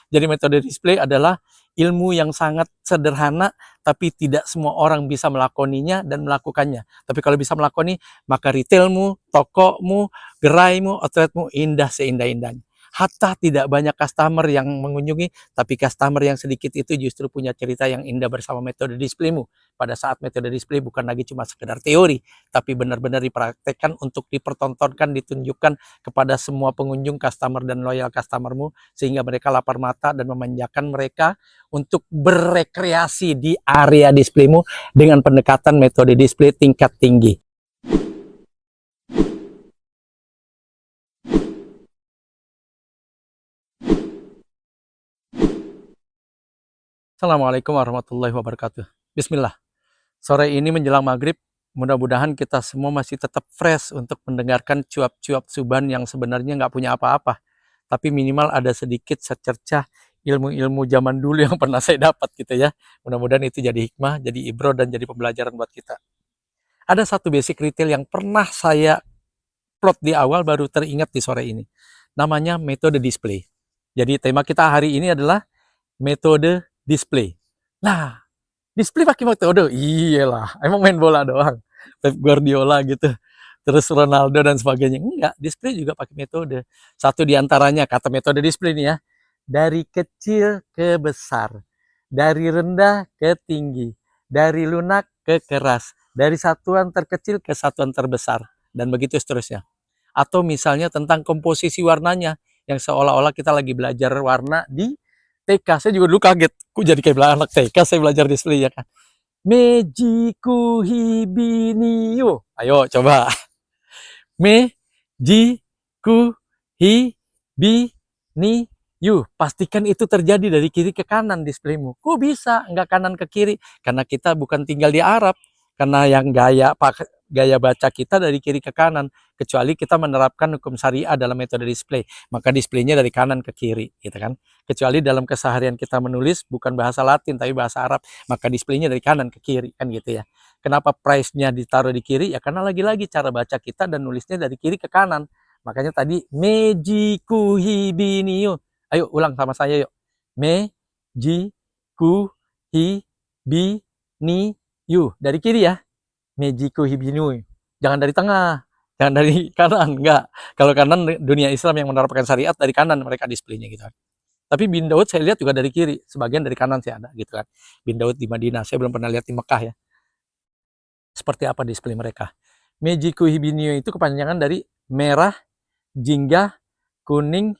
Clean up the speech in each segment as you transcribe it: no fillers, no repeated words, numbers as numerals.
Jadi metode display adalah ilmu yang sangat sederhana, tapi tidak semua orang bisa melakoninya dan melakukannya. Tapi kalau bisa melakoni, maka retailmu, tokomu, geraimu, outletmu indah seindah-indahnya. Hatta tidak banyak customer yang mengunjungi, tapi customer yang sedikit itu justru punya cerita yang indah bersama metode displaymu. Pada saat metode display bukan lagi cuma sekedar teori, tapi benar-benar dipraktekkan untuk dipertontonkan, ditunjukkan kepada semua pengunjung, customer dan loyal customermu, sehingga mereka lapar mata dan memanjakan mereka untuk berrekreasi di area displaymu dengan pendekatan metode display tingkat tinggi. Assalamualaikum warahmatullahi wabarakatuh. Bismillah. Sore ini menjelang maghrib, mudah-mudahan kita semua masih tetap fresh untuk mendengarkan cuap-cuap Subhan yang sebenarnya nggak punya apa-apa. Tapi minimal ada sedikit secercah ilmu-ilmu zaman dulu yang pernah saya dapat gitu ya. Mudah-mudahan itu jadi hikmah, jadi ibro, dan jadi pembelajaran buat kita. Ada satu basic retail yang pernah saya plot di awal baru teringat di sore ini. Namanya metode display. Jadi tema kita hari ini adalah metode display. Nah, display pakai metode? Iyalah, emang main bola doang. Pep Guardiola gitu. Terus Ronaldo dan sebagainya. Enggak, display juga pakai metode. Satu di antaranya, kata metode display nih ya. Dari kecil ke besar. Dari rendah ke tinggi. Dari lunak ke keras. Dari satuan terkecil ke satuan terbesar. Dan begitu seterusnya. Atau misalnya tentang komposisi warnanya. Yang seolah-olah kita lagi belajar warna di TK. Saya juga dulu kaget. Kok jadi kayak anak TK saya belajar display ya kan. Mejiku hibiniu. Ayo coba. Mejiku hibiniu. Pastikan itu terjadi dari kiri ke kanan displaymu. Kok bisa nggak kanan ke kiri? Karena kita bukan tinggal di Arab. Karena yang gaya baca kita dari kiri ke kanan. Kecuali kita menerapkan hukum syariah dalam metode display. Maka displaynya dari kanan ke kiri. Gitu kan. Kecuali dalam keseharian kita menulis bukan bahasa Latin tapi bahasa Arab. Maka displaynya dari kanan ke kiri. Kan gitu ya. Kenapa price-nya ditaruh di kiri? Ya karena lagi-lagi cara baca kita dan nulisnya dari kiri ke kanan. Makanya tadi mejiku hibiniu. Ayo ulang sama saya yuk. Mejiku hibiniu. Dari kiri ya. Mejiku hibiniu. Jangan dari tengah. Jangan dari kanan. Enggak. Kalau kanan dunia Islam yang menerapkan syariat dari kanan mereka displaynya gitu kan. Tapi bin Daud saya lihat juga dari kiri. Sebagian dari kanan sih ada gitu kan. Bin Daud di Madinah. Saya belum pernah lihat di Mekah ya. Seperti apa display mereka. Mejiku hibiniu itu kepanjangan dari merah, jingga, kuning,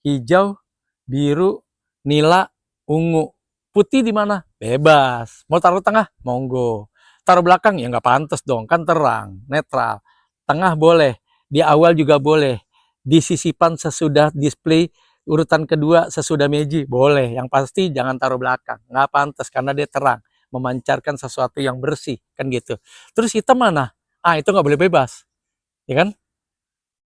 hijau, biru, nila, ungu. Putih di mana? Bebas. Mau taruh tengah? Monggo. Taruh belakang? Ya nggak pantas dong. Kan terang, netral. Tengah boleh. Di awal juga boleh. Di sisipan sesudah display urutan kedua sesudah meji boleh. Yang pasti jangan taruh belakang. Nggak pantas karena dia terang. Memancarkan sesuatu yang bersih. Kan gitu. Terus hitam mana? Ah itu nggak boleh bebas. Ya kan?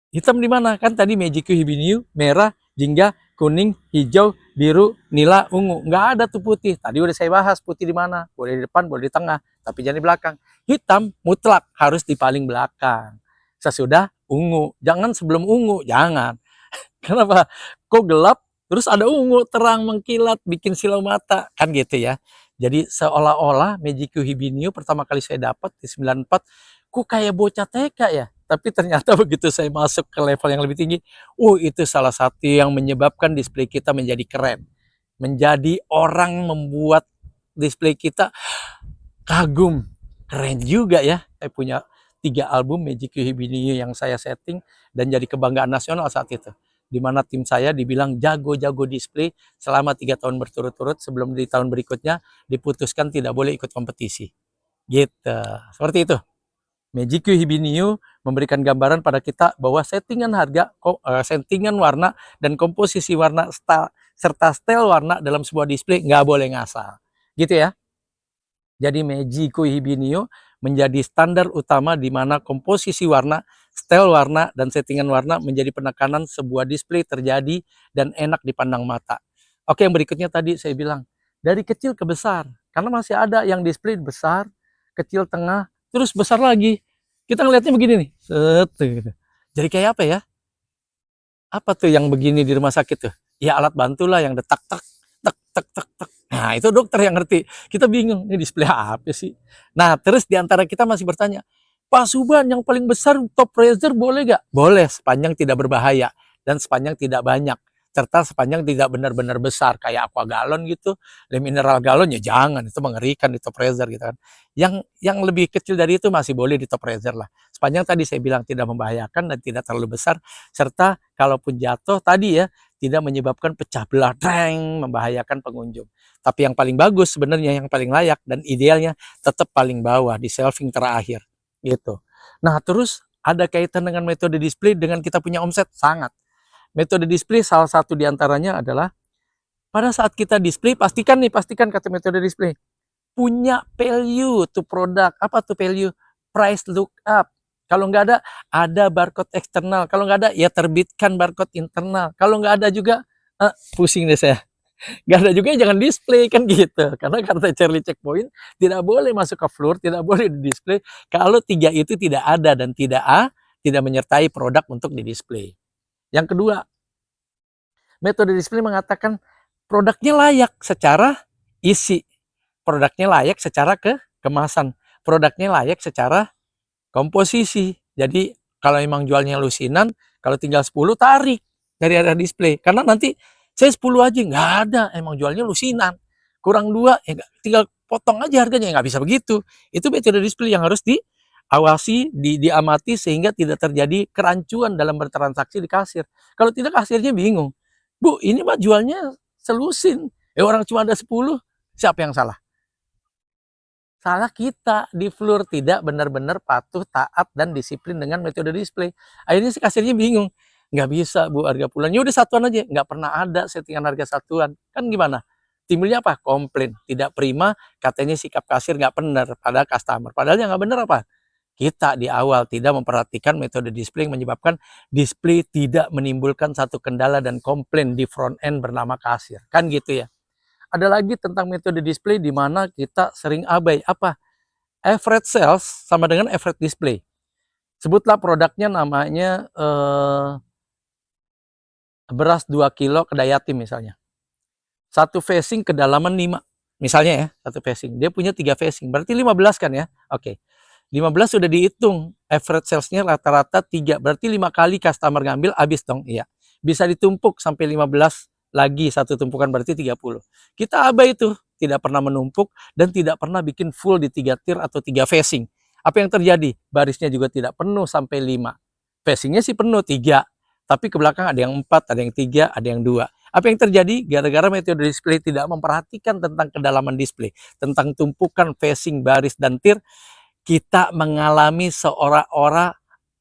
Hitam di mana? Kan tadi Mejiku Hibiniu, merah, jingga, kuning, hijau, biru, nila, ungu. Nggak ada tuh putih. Tadi udah saya bahas putih di mana. Boleh di depan, boleh di tengah. Tapi jangan di belakang. Hitam mutlak harus di paling belakang. Sesudah ungu. Jangan sebelum ungu. Jangan. Kenapa? Kok gelap? Terus ada ungu, terang, mengkilat, bikin silau mata. Kan gitu ya. Jadi seolah-olah Mejiku Hibiniu pertama kali saya dapat di 94. Kok kayak bocah TK ya? Tapi ternyata begitu saya masuk ke level yang lebih tinggi, itu salah satu yang menyebabkan display kita menjadi keren. Menjadi orang membuat display kita kagum. Keren juga ya. Saya punya 3 album Mejiku Hibiniu yang saya setting dan jadi kebanggaan nasional saat itu. Di mana tim saya dibilang jago-jago display selama 3 tahun berturut-turut sebelum di tahun berikutnya diputuskan tidak boleh ikut kompetisi. Gitu. Seperti itu. Mejiku Hibiniu memberikan gambaran pada kita bahwa settingan harga, settingan warna, dan komposisi warna serta style warna dalam sebuah display nggak boleh ngasal. Gitu ya. Jadi Mejiku Hibiniu menjadi standar utama di mana komposisi warna, style warna, dan settingan warna menjadi penekanan sebuah display terjadi dan enak dipandang mata. Oke, yang berikutnya tadi saya bilang, dari kecil ke besar. Karena masih ada yang display besar, kecil, tengah, terus besar lagi. Kita ngelihatnya begini nih. Set, gitu. Jadi kayak apa ya? Apa tuh yang begini di rumah sakit tuh? Ya alat bantulah yang detak tak tek tek tek tek. Nah, itu dokter yang ngerti. Kita bingung, ini display apa sih? Nah, terus di antara kita masih bertanya, Pak Suban yang paling besar top razor boleh gak? Boleh, sepanjang tidak berbahaya dan sepanjang tidak banyak. Serta sepanjang tidak benar-benar besar kayak aqua galon gitu, le mineral galon ya jangan, itu mengerikan di top razor gitu kan. Yang lebih kecil dari itu masih boleh di top razor lah. Sepanjang tadi saya bilang tidak membahayakan dan tidak terlalu besar, serta kalaupun jatuh tadi ya tidak menyebabkan pecah belah, dreng, membahayakan pengunjung. Tapi yang paling bagus sebenarnya, yang paling layak dan idealnya tetap paling bawah di shelving terakhir gitu. Nah, terus ada kaitan dengan metode display dengan kita punya omset? Sangat. Metode display salah satu diantaranya adalah pada saat kita display, pastikan kata metode display, punya value to produk. Apa tuh value? Price look up. Kalau nggak ada barcode eksternal. Kalau nggak ada, ya terbitkan barcode internal. Kalau nggak ada juga, pusing deh saya. Nggak ada juga ya jangan display kan gitu. Karena kata Charlie Checkpoint, tidak boleh masuk ke floor, tidak boleh di display kalau tiga itu tidak ada dan tidak menyertai produk untuk di display. Yang kedua, metode display mengatakan produknya layak secara isi, produknya layak secara kemasan, produknya layak secara komposisi. Jadi kalau emang jualnya lusinan, kalau tinggal 10 tarik dari area display. Karena nanti saya 10 aja, nggak ada, emang jualnya lusinan. Kurang 2, ya tinggal potong aja harganya, nggak bisa begitu. Itu metode display yang harus diawasi, diamati sehingga tidak terjadi kerancuan dalam bertransaksi di kasir. Kalau tidak kasirnya bingung. Bu, ini mah jualnya selusin. Orang cuma ada 10, siapa yang salah? Salah kita di floor tidak benar-benar patuh, taat, dan disiplin dengan metode display. Akhirnya si kasirnya bingung. Nggak bisa Bu, harga bulannya udah satuan aja. Nggak pernah ada settingan harga satuan. Kan gimana? Timbulnya apa? Komplain. Tidak prima, katanya sikap kasir nggak benar pada customer. Padahal yang nggak benar apa? Kita di awal tidak memperhatikan metode display yang menyebabkan display tidak menimbulkan satu kendala dan komplain di front end bernama kasir. Kan gitu ya. Ada lagi tentang metode display di mana kita sering abai. Apa? Average sales sama dengan average display. Sebutlah produknya namanya beras 2 kilo kedai yatim misalnya. Satu facing kedalaman 5. Misalnya ya, satu facing. Dia punya 3 facing. Berarti 15 kan ya? Oke. 15 sudah dihitung. Average salesnya rata-rata 3. Berarti 5 kali customer ngambil, habis dong. Iya. Bisa ditumpuk sampai 15 lagi satu tumpukan, berarti 30. Kita abai itu, tidak pernah menumpuk dan tidak pernah bikin full di 3 tier atau 3 facing. Apa yang terjadi? Barisnya juga tidak penuh sampai 5. Facingnya sih penuh 3, tapi ke belakang ada yang 4, ada yang 3, ada yang 2. Apa yang terjadi? Gara-gara metode display tidak memperhatikan tentang kedalaman display, tentang tumpukan facing, baris, dan tier, kita mengalami seolah-olah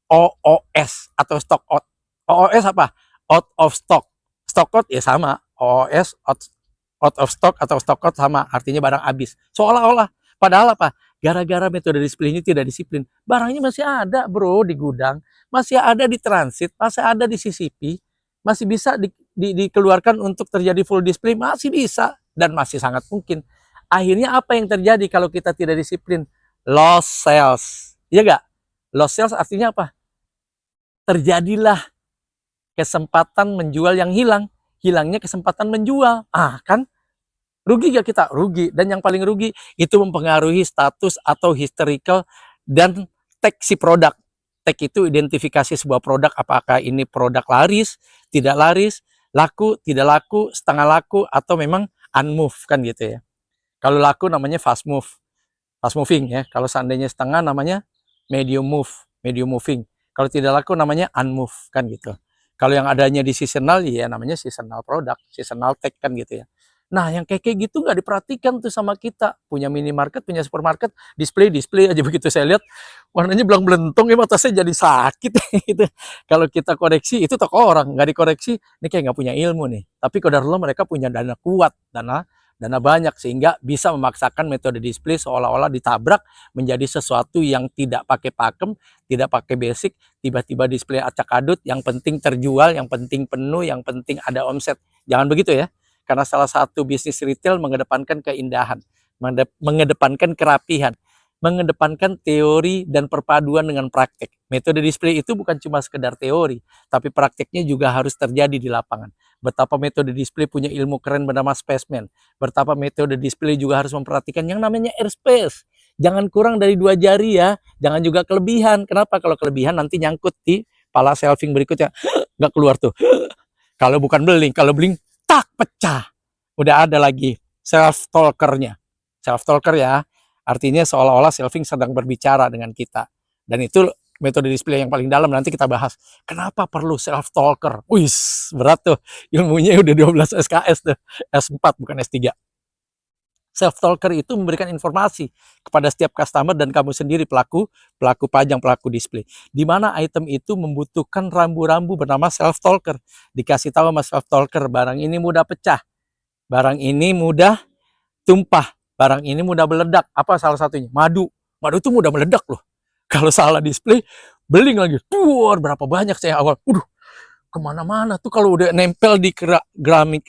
OOS atau stock out. OOS apa? Out of stock. Stock out ya sama. OOS out of stock atau stock out sama. Artinya barang habis. Seolah-olah. Padahal apa? Gara-gara metode display ini tidak disiplin. Barangnya masih ada bro di gudang. Masih ada di transit. Masih ada di CCP. Masih bisa dikeluarkan untuk terjadi full display. Masih bisa. Dan masih sangat mungkin. Akhirnya apa yang terjadi kalau kita tidak disiplin? Lost sales. Iya gak? Lost sales artinya apa? Terjadilah kesempatan menjual yang hilang. Hilangnya kesempatan menjual. Kan? Rugi gak kita? Rugi. Dan yang paling rugi, itu mempengaruhi status atau historical dan tag si produk. Tag itu identifikasi sebuah produk. Apakah ini produk laris, tidak laris, laku, tidak laku, setengah laku, atau memang unmove kan gitu ya. Kalau laku namanya fast move. Fast moving ya. Kalau seandainya setengah namanya medium move, medium moving. Kalau tidak laku namanya unmove kan gitu. Kalau yang adanya di seasonal ya namanya seasonal product, seasonal tag kan gitu ya. Nah, yang kayak gitu nggak diperhatikan tuh sama kita. Punya minimarket, punya supermarket, display aja begitu saya lihat warnanya belang-belentung ya, mata saya jadi sakit gitu. Kalau kita koreksi itu toko orang, nggak dikoreksi, ini kayak nggak punya ilmu nih. Tapi qadarullah mereka punya dana kuat, dana banyak sehingga bisa memaksakan metode display seolah-olah ditabrak menjadi sesuatu yang tidak pakai pakem, tidak pakai basic, tiba-tiba display acak-adut, yang penting terjual, yang penting penuh, yang penting ada omset. Jangan begitu ya. Karena salah satu bisnis retail mengedepankan keindahan, mengedepankan kerapihan, mengedepankan teori dan perpaduan dengan praktek. Metode display itu bukan cuma sekedar teori, tapi prakteknya juga harus terjadi di lapangan. betapa metode display punya ilmu keren bernama spaceman, betapa metode display juga harus memperhatikan yang namanya airspace. Jangan kurang dari 2 jari ya, jangan juga kelebihan. Kenapa? Kalau kelebihan nanti nyangkut di pala shelving berikutnya, nggak keluar tuh. Kalau bukan beling, kalau beling, tak pecah. Udah ada lagi self-talkernya. Self-talker ya, artinya seolah-olah shelving sedang berbicara dengan kita. Dan itu metode display yang paling dalam, nanti kita bahas. Kenapa perlu self-talker? Wis, berat tuh. Ilmunya udah 12 SKS tuh. S4 bukan S3. Self-talker itu memberikan informasi kepada setiap customer dan kamu sendiri pelaku pajang, pelaku display. Di mana item itu membutuhkan rambu-rambu bernama self-talker. Dikasih tahu sama self-talker, barang ini mudah pecah, barang ini mudah tumpah, barang ini mudah meledak. Apa salah satunya? Madu. Madu itu mudah meledak loh. Kalau salah display, beling lagi. Tuh, berapa banyak saya awal. Kemana-mana tuh kalau udah nempel di keramik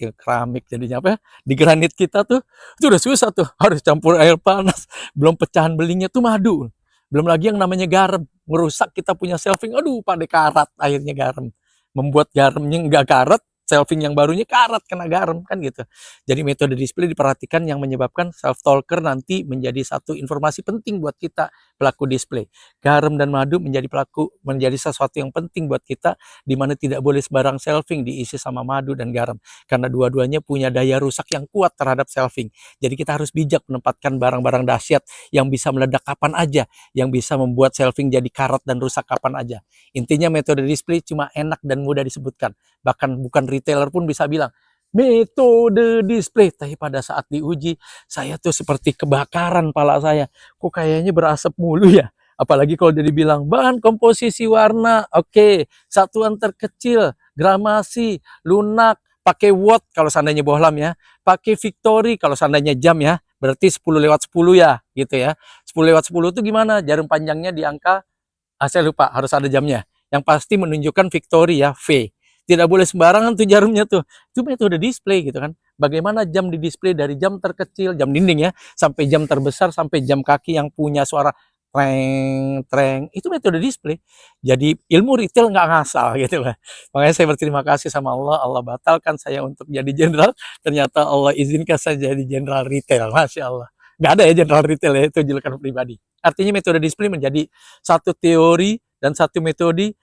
jadinya apa ya, di granit kita tuh, itu udah susah tuh, harus campur air panas, belum pecahan belingnya tuh madu, belum lagi yang namanya garam, merusak kita punya shelving, aduh pada karat airnya garam, membuat garamnya nggak karat, shelving yang barunya karat kena garam kan gitu. Jadi metode display diperhatikan yang menyebabkan self-talker nanti menjadi satu informasi penting buat kita pelaku display. Garam dan madu menjadi sesuatu yang penting buat kita, di mana tidak boleh sebarang shelving diisi sama madu dan garam, karena dua-duanya punya daya rusak yang kuat terhadap shelving. Jadi kita harus bijak menempatkan barang-barang dahsyat yang bisa meledak kapan aja, yang bisa membuat shelving jadi karat dan rusak kapan aja. Intinya metode display cuma enak dan mudah disebutkan, bahkan bukan retailer pun bisa bilang metode display, tapi pada saat diuji saya tuh seperti kebakaran pala saya, kok kayaknya berasap mulu ya. Apalagi kalau dia dibilang bahan komposisi warna, oke, satuan terkecil, gramasi, lunak, pakai watt kalau seandainya bohlam ya, pakai victory kalau seandainya jam ya, berarti 10/10 ya, gitu ya. 10/10 itu gimana? Jarum panjangnya di angka, saya lupa, harus ada jamnya. Yang pasti menunjukkan victory ya, V. Tidak boleh sembarangan tuh jarumnya tuh. Itu metode display gitu kan. Bagaimana jam di display dari jam terkecil, jam dinding ya, sampai jam terbesar, sampai jam kaki yang punya suara treng, treng. Itu metode display. Jadi ilmu retail nggak ngasal gitu lah. Makanya saya berterima kasih sama Allah. Allah batalkan saya untuk jadi jenderal. Ternyata Allah izinkan saya jadi jenderal retail. Masya Allah. Nggak ada ya jenderal retail ya, itu julukan pribadi. Artinya metode display menjadi satu teori dan satu metode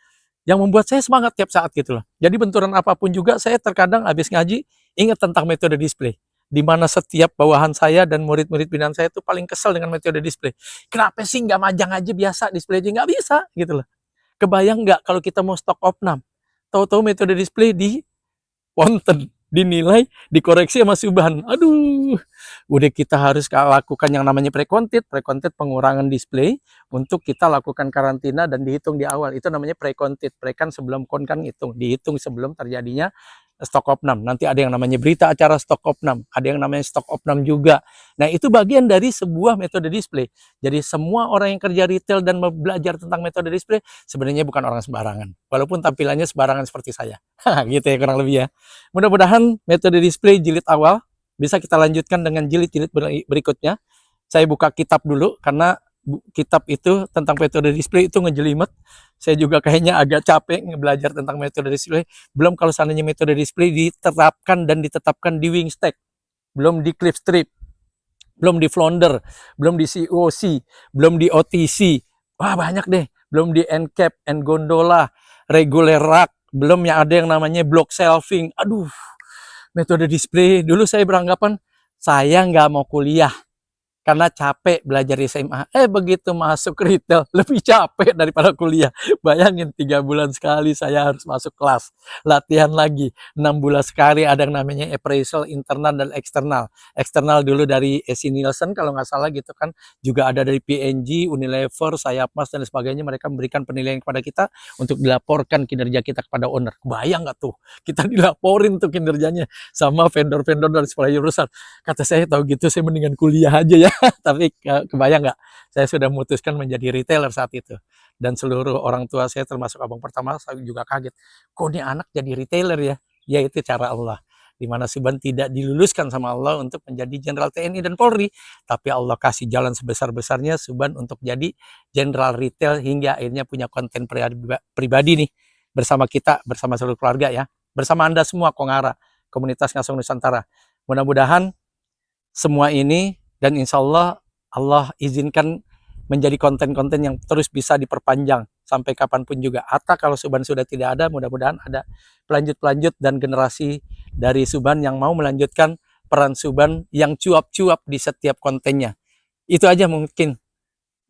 yang membuat saya semangat tiap saat gitu loh. Jadi benturan apapun juga saya terkadang habis ngaji ingat tentang metode display. Di mana setiap bawahan saya dan murid-murid binaan saya itu paling kesel dengan metode display. Kenapa sih nggak majang aja biasa, display aja nggak bisa gitu loh. Kebayang nggak kalau kita mau stok opnam, tahu-tahu metode display di wonten, dinilai, dikoreksi sama Subhan. Aduh, udah kita harus lakukan yang namanya pre-content pengurangan display untuk kita lakukan karantina dan dihitung di awal. Itu namanya pre-content. Pre kan sebelum kon kan dihitung sebelum terjadinya stok opnam. Nanti ada yang namanya berita acara stok opnam, ada yang namanya stok opnam juga. Nah, itu bagian dari sebuah metode display. Jadi semua orang yang kerja retail dan belajar tentang metode display sebenarnya bukan orang sembarangan. Walaupun tampilannya sembarangan seperti saya. Gitu ya kurang lebih ya. Mudah-mudahan metode display jilid awal bisa kita lanjutkan dengan jilid-jilid berikutnya. Saya buka kitab dulu karena kitab itu tentang metode display itu ngejelimet. Saya juga kayaknya agak capek belajar tentang metode display. Belum kalau seandainya metode display diterapkan dan ditetapkan di Wingstack, belum di Clipstrip, belum di Flounder, belum di COC, belum di OTC. Wah banyak deh. Belum di Endcap, Gondola, Regular Rack, belum yang ada yang namanya block shelving. Aduh, metode display. Dulu saya beranggapan saya nggak mau kuliah karena capek belajar di SMA. Begitu masuk retail lebih capek daripada kuliah. Bayangin 3 bulan sekali saya harus masuk kelas, latihan lagi 6 bulan sekali, ada yang namanya appraisal internal dan eksternal. Eksternal dulu dari SC Nielsen kalau nggak salah gitu kan, juga ada dari PNG, Unilever, Sayapmas dan sebagainya. Mereka memberikan penilaian kepada kita untuk dilaporkan kinerja kita kepada owner. Bayang nggak tuh, kita dilaporin tuh kinerjanya sama vendor-vendor dari supplier besar. Kata saya, tahu gitu saya mendingan kuliah aja ya. Tapi kebayang nggak, saya sudah memutuskan menjadi retailer saat itu. Dan seluruh orang tua saya termasuk abang pertama, saya juga kaget. Kok ini anak jadi retailer ya? Ya itu cara Allah. Dimana Subhan tidak diluluskan sama Allah untuk menjadi jenderal TNI dan Polri. Tapi Allah kasih jalan sebesar-besarnya Subhan untuk jadi jenderal retail hingga akhirnya punya konten pribadi nih. Bersama kita, bersama seluruh keluarga ya. bersama Anda semua Kongara, komunitas Ngasong Nusantara. Mudah-mudahan semua ini dan insya Allah Allah izinkan menjadi konten-konten yang terus bisa diperpanjang sampai kapanpun juga. Atau kalau Suban sudah tidak ada, mudah-mudahan ada pelanjut-pelanjut dan generasi dari Suban yang mau melanjutkan peran Suban yang cuap-cuap di setiap kontennya. Itu aja mungkin.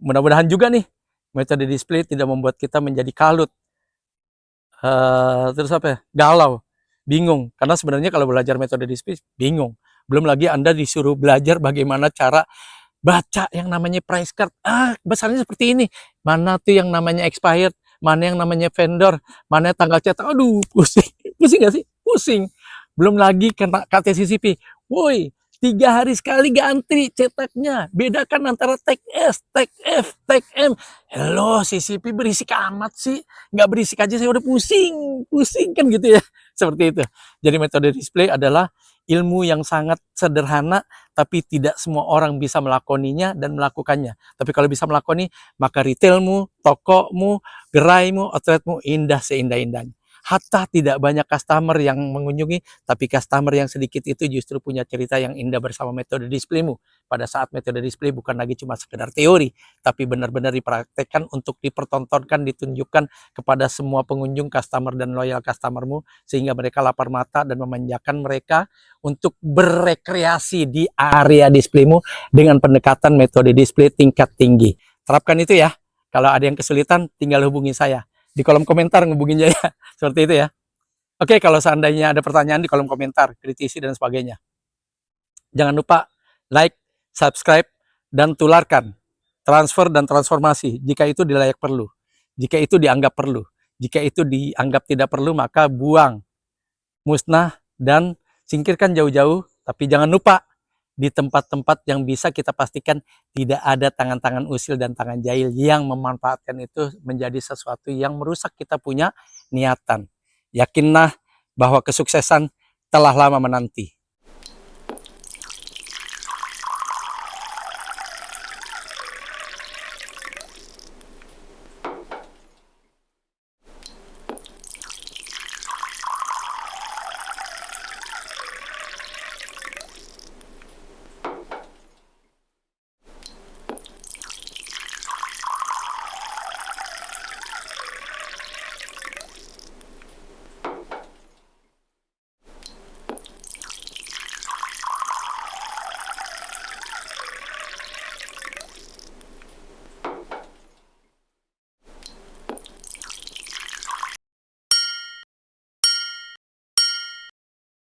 Mudah-mudahan juga nih metode display tidak membuat kita menjadi kalut. Terus apa ya? Galau, bingung. Karena sebenarnya kalau belajar metode display bingung. Belum lagi Anda disuruh belajar bagaimana cara baca yang namanya price card. Besarnya seperti ini. Mana tuh yang namanya expired, mana yang namanya vendor, mana tanggal cetak. Aduh, pusing. Pusing gak sih? Pusing. Belum lagi kena KTCCP. Woi, 3 hari sekali gantri cetaknya. Bedakan antara tag S, tag F, tag M. Hello, CCP berisik amat sih. Nggak berisik aja saya udah pusing. Pusing kan gitu ya. Seperti itu. Jadi metode display adalah ilmu yang sangat sederhana, tapi tidak semua orang bisa melakoninya dan melakukannya. Tapi kalau bisa melakoni, maka retailmu, tokomu, geraimu, outletmu indah seindah-indahnya. Hatta tidak banyak customer yang mengunjungi, tapi customer yang sedikit itu justru punya cerita yang indah bersama metode displaymu. Pada saat metode display bukan lagi cuma sekedar teori, tapi benar-benar dipraktekkan untuk dipertontonkan, ditunjukkan kepada semua pengunjung, customer dan loyal customermu, sehingga mereka lapar mata dan memanjakan mereka untuk berrekreasi di area displaymu dengan pendekatan metode display tingkat tinggi. Terapkan itu ya. Kalau ada yang kesulitan, tinggal hubungi saya. Di kolom komentar ngehubungin saya. Seperti itu ya. Oke, kalau seandainya ada pertanyaan di kolom komentar, kritisi dan sebagainya. Jangan lupa like, subscribe, dan tularkan. Transfer dan transformasi. Jika itu dilayak perlu. Jika itu dianggap perlu. Jika itu dianggap tidak perlu, maka buang. Musnah dan singkirkan jauh-jauh. Tapi jangan lupa di tempat-tempat yang bisa kita pastikan tidak ada tangan-tangan usil dan tangan jahil yang memanfaatkan itu menjadi sesuatu yang merusak kita punya niatan. Yakinlah bahwa kesuksesan telah lama menanti.